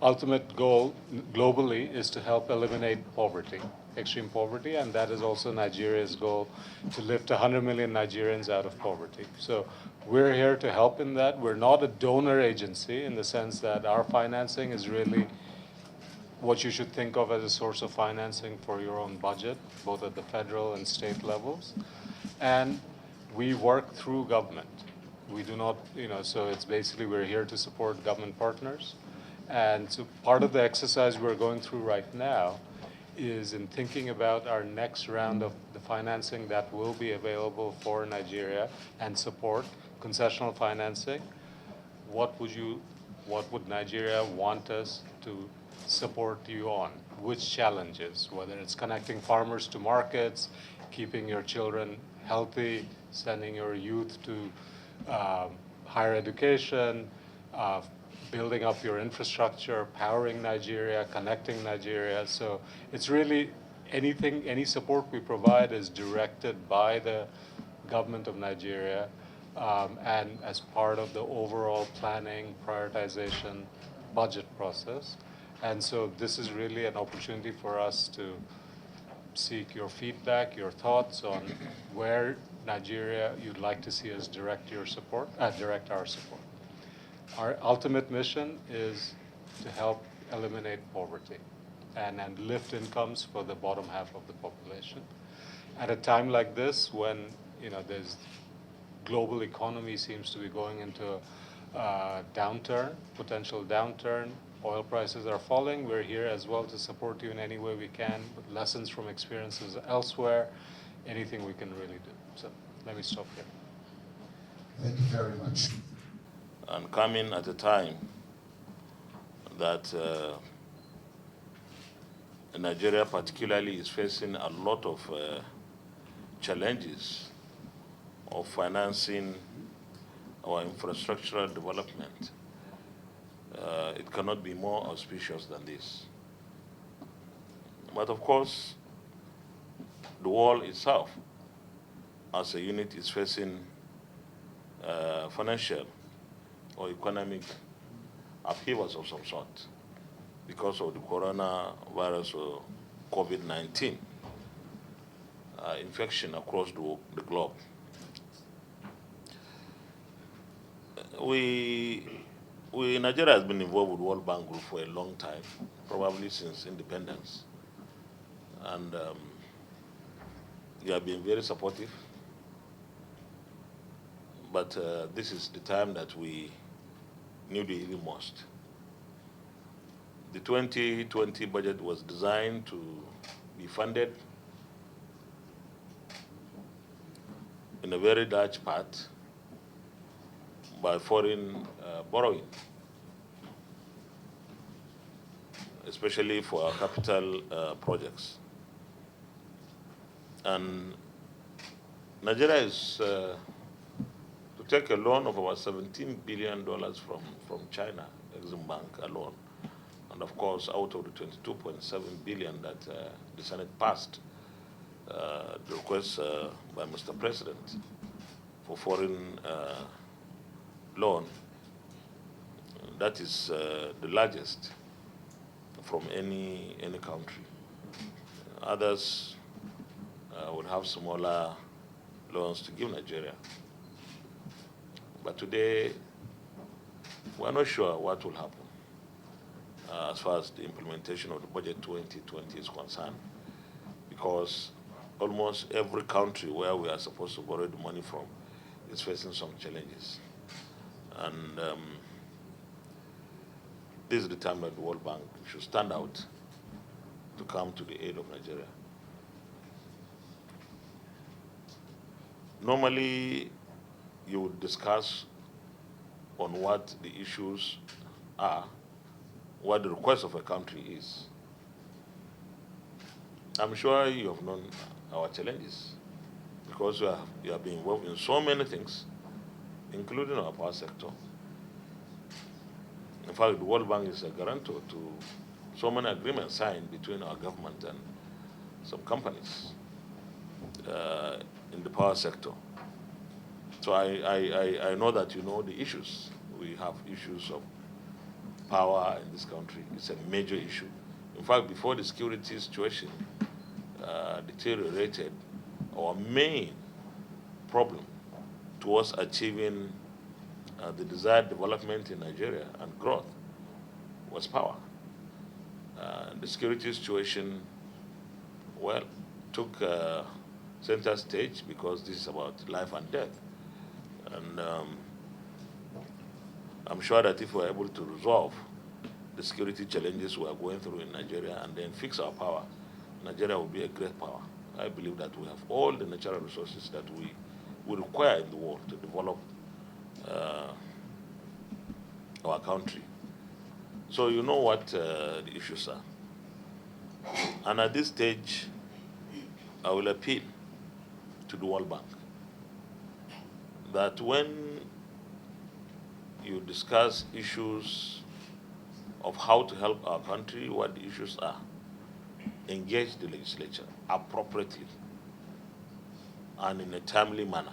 ultimate goal globally is to help eliminate poverty, extreme poverty, and that is also Nigeria's goal, to lift 100 million Nigerians out of poverty. So we're here to help in that. We're not a donor agency in the sense that our financing is really what you should think of as a source of financing for your own budget, both at the federal and state levels. And we work through government. We do not, so it's basically we're here to support government partners. And so part of the exercise we're going through right now is in thinking about our next round of the financing that will be available for Nigeria and support concessional financing. What would Nigeria want us to support you on? Which challenges, whether it's connecting farmers to markets, keeping your children healthy, sending your youth to higher education, building up your infrastructure, powering Nigeria, connecting Nigeria. So it's really any support we provide is directed by the government of Nigeria and as part of the overall planning, prioritization, budget process. And so this is really an opportunity for us to seek your feedback, your thoughts on where Nigeria you'd like to see us direct our support. Our ultimate mission is to help eliminate poverty and lift incomes for the bottom half of the population. At a time like this, when there's global economy seems to be going into a potential downturn. Oil prices are falling. We're here as well to support you in any way we can with lessons from experiences elsewhere, anything we can really do. So let me stop here. Thank you very much. And coming at a time that Nigeria particularly is facing a lot of challenges of financing our infrastructural development. It cannot be more auspicious than this. But of course, the world itself, as a unit, is facing financial or economic upheavals of some sort because of the coronavirus or COVID-19 infection across the globe. Nigeria has been involved with World Bank Group for a long time, probably since independence. And they have been very supportive. But this is the time that we need the most. The 2020 budget was designed to be funded in a very large part by foreign borrowing, especially for our capital projects. And Nigeria is to take a loan of about $17 billion from China, Exim Bank alone. And of course, out of the 22.7 billion that the Senate passed, the request by Mr. President for foreign loan, that is the largest from any country. Others would have smaller loans to give Nigeria. But today, we're not sure what will happen as far as the implementation of the budget 2020 is concerned, because almost every country where we are supposed to borrow the money from is facing some challenges. And this is the time that the World Bank should stand out to come to the aid of Nigeria. Normally, you would discuss on what the issues are, what the request of a country is. I'm sure you have known our challenges because you have been involved in so many things, including our power sector. In fact, the World Bank is a guarantor to so many agreements signed between our government and some companies in the power sector. So I know that you know the issues. We have issues of power in this country. It's a major issue. In fact, before the security situation deteriorated, our main problem towards achieving the desired development in Nigeria and growth was power. The security situation, well, took center stage because this is about life and death. And I'm sure that if we're able to resolve the security challenges we are going through in Nigeria and then fix our power, Nigeria will be a great power. I believe that we have all the natural resources that we require in the world to develop our country. So you know what the issues are. And at this stage, I will appeal to the World Bank that when you discuss issues of how to help our country, what the issues are, engage the legislature appropriately and in a timely manner.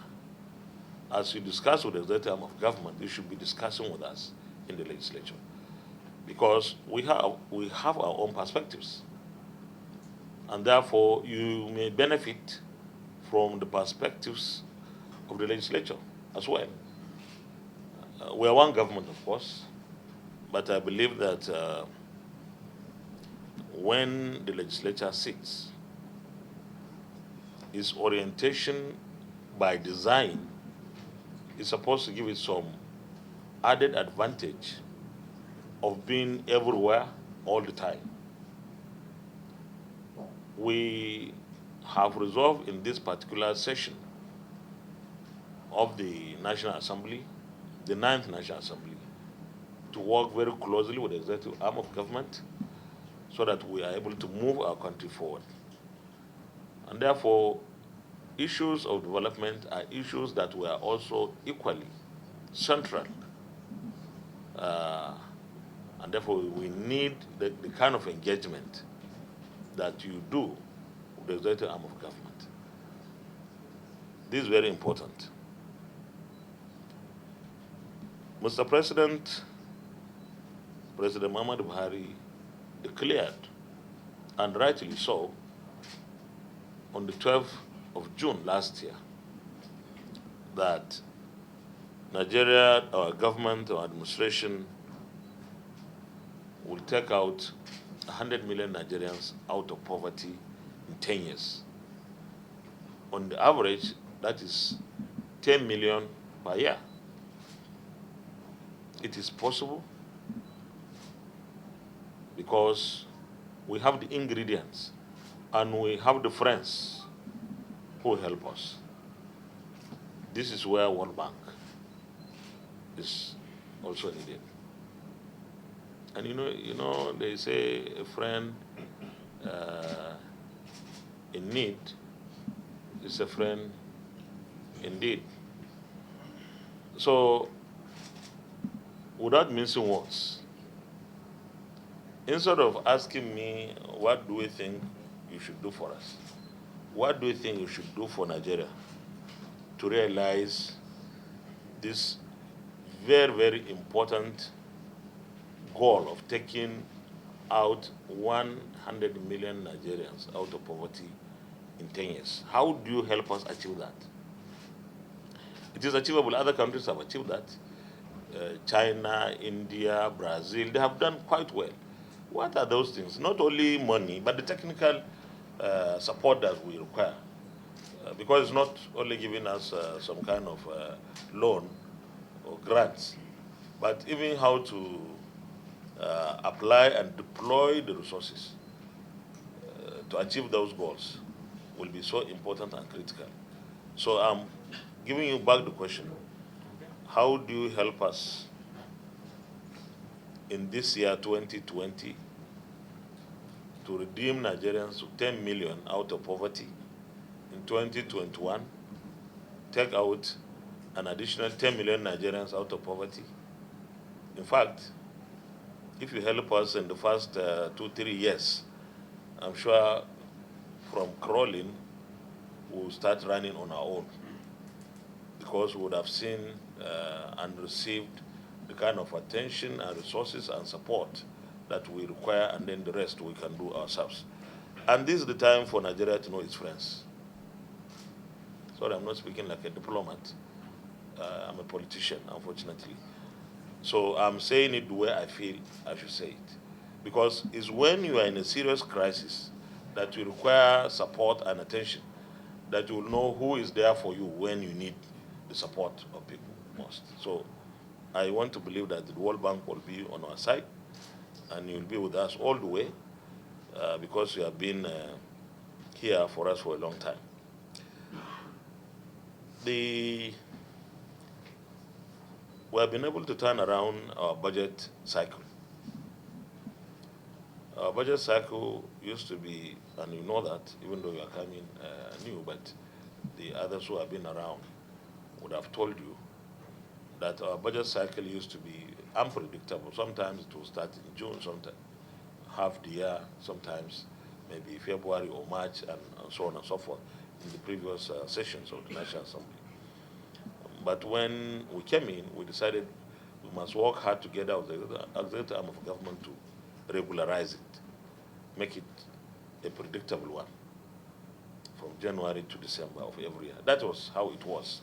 As you discuss with the executive arm of government, you should be discussing with us in the legislature, because we have our own perspectives, and therefore you may benefit from the perspectives of the legislature as well. We are one government, of course, but I believe that when the legislature sits, its orientation by design is supposed to give it some added advantage of being everywhere all the time. We have resolved in this particular session of the National Assembly, the 9th National Assembly, to work very closely with the executive arm of government so that we are able to move our country forward. And therefore, issues of development are issues that were also equally central. And therefore, we need the kind of engagement that you do with the executive arm of government. This is very important. Mr. President, President Muhammad Buhari declared, and rightly so, on the 12th of June last year, that Nigeria, our government, our administration, will take out 100 million Nigerians out of poverty in 10 years. On the average, that is 10 million per year. It is possible because we have the ingredients and we have the friends who help us. This is where World Bank is also needed. And you know, they say a friend in need is a friend indeed. So, without mincing words, instead of asking me, what do we think you should do for us? What do you think you should do for Nigeria to realize this very, very important goal of taking out 100 million Nigerians out of poverty in 10 years? How do you help us achieve that? It is achievable. Other countries have achieved that. China, India, Brazil, they have done quite well. What are those things? Not only money, but the technical support that we require. Because it's not only giving us some kind of loan or grants, but even how to apply and deploy the resources to achieve those goals will be so important and critical. So I'm giving you back the question. How do you help us in this year 2020 to redeem Nigerians to 10 million out of poverty? In 2021, take out an additional 10 million Nigerians out of poverty. In fact, if you help us in the first 2-3 years, I'm sure from crawling, we'll start running on our own, because we would have seen and received the the kind of attention and resources and support that we require, and then the rest we can do ourselves. And this is the time for Nigeria to know its friends. Sorry, I'm not speaking like a diplomat. I'm a politician, unfortunately. So I'm saying it the way I feel I should say it. Because it's when you are in a serious crisis that you require support and attention that you will know who is there for you when you need the support of people most. So I want to believe that the World Bank will be on our side and you'll be with us all the way because you have been here for us for a long time. We have been able to turn around our budget cycle. Our budget cycle used to be, and you know that, even though you are coming new, but the others who have been around would have told you that our budget cycle used to be unpredictable. Sometimes it will start in June, sometimes half the year, sometimes maybe February or March, and so on and so forth in the previous sessions of the National Assembly. But when we came in, we decided we must work hard together with the executive arm of government to regularize it, make it a predictable one from January to December of every year. That was how it was.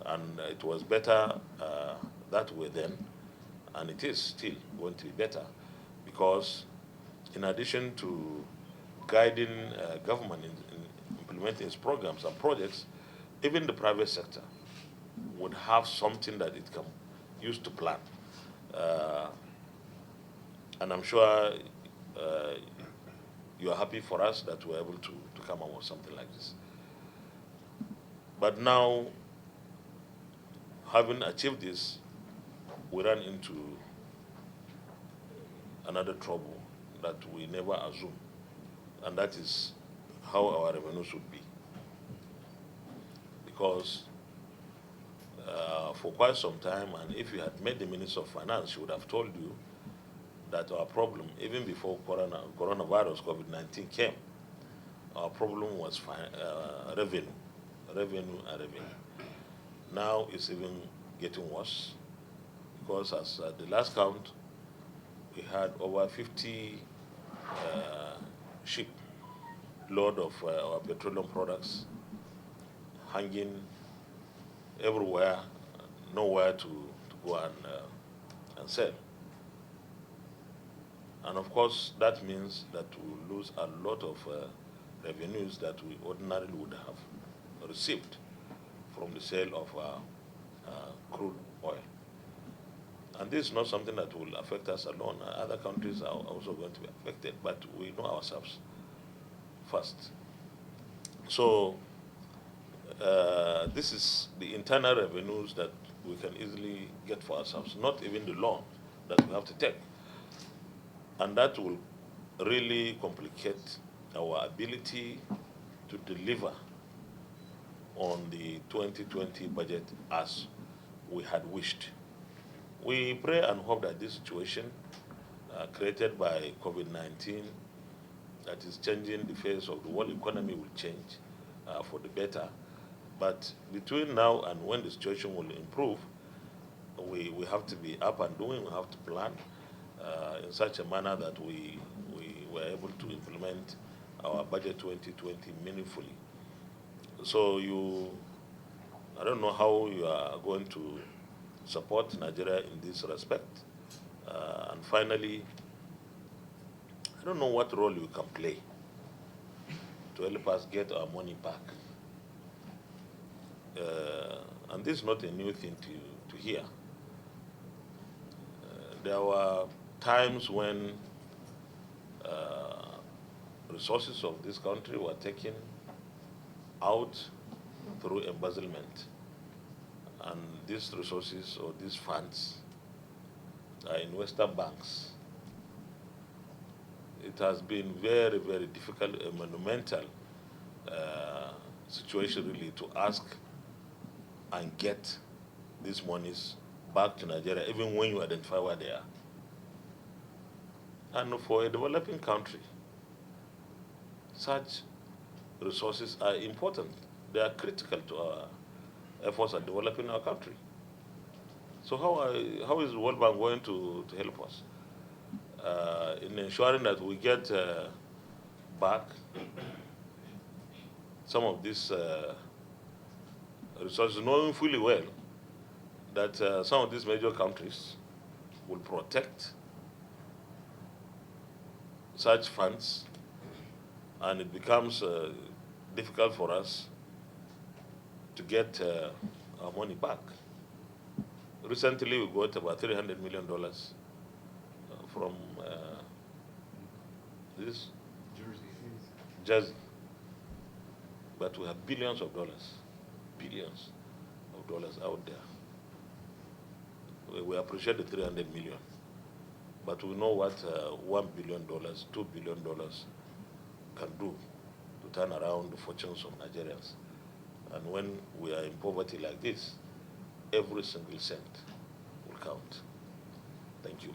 And it was better that way then, and it is still going to be better because in addition to guiding government in implementing its programs and projects, even the private sector would have something that it can use to plan. And I'm sure you are happy for us that we're able to come up with something like this. But now, having achieved this, we ran into another trouble that we never assumed, and that is how our revenues would be. Because for quite some time, and if you had met the Minister of Finance, she would have told you that our problem, even before coronavirus, COVID-19 came, our problem was revenue. Now it's even getting worse because as at the last count, we had over 50 ship load of our petroleum products hanging everywhere, nowhere to go and sell. And of course, that means that we lose a lot of revenues that we ordinarily would have received from the sale of crude oil. And this is not something that will affect us alone. Other countries are also going to be affected, but we know ourselves first. So this is the internal revenues that we can easily get for ourselves, not even the loan that we have to take. And that will really complicate our ability to deliver on the 2020 budget as we had wished. We pray and hope that this situation created by COVID-19 that is changing the face of the world economy will change for the better. But between now and when the situation will improve, we have to be up and doing, we have to plan in such a manner that we were able to implement our budget 2020 meaningfully. So I don't know how you are going to support Nigeria in this respect. And finally, I don't know what role you can play to help us get our money back. And this is not a new thing to hear. There were times when resources of this country were taken out through embezzlement. And these resources or these funds are in Western banks. It has been very, very difficult, a monumental situation really to ask and get these monies back to Nigeria, even when you identify where they are. And for a developing country, such resources are important. They are critical to our efforts at developing our country. So how is the World Bank going to help us in ensuring that we get back some of these resources, knowing fully well that some of these major countries will protect such funds, and it becomes difficult for us to get our money back. Recently, we got about $300 million from this Jersey, but we have billions of dollars out there. We appreciate the 300 million, but we know what $1 billion, $2 billion can do to turn around the fortunes of Nigerians. And when we are in poverty like this, every single cent will count. Thank you.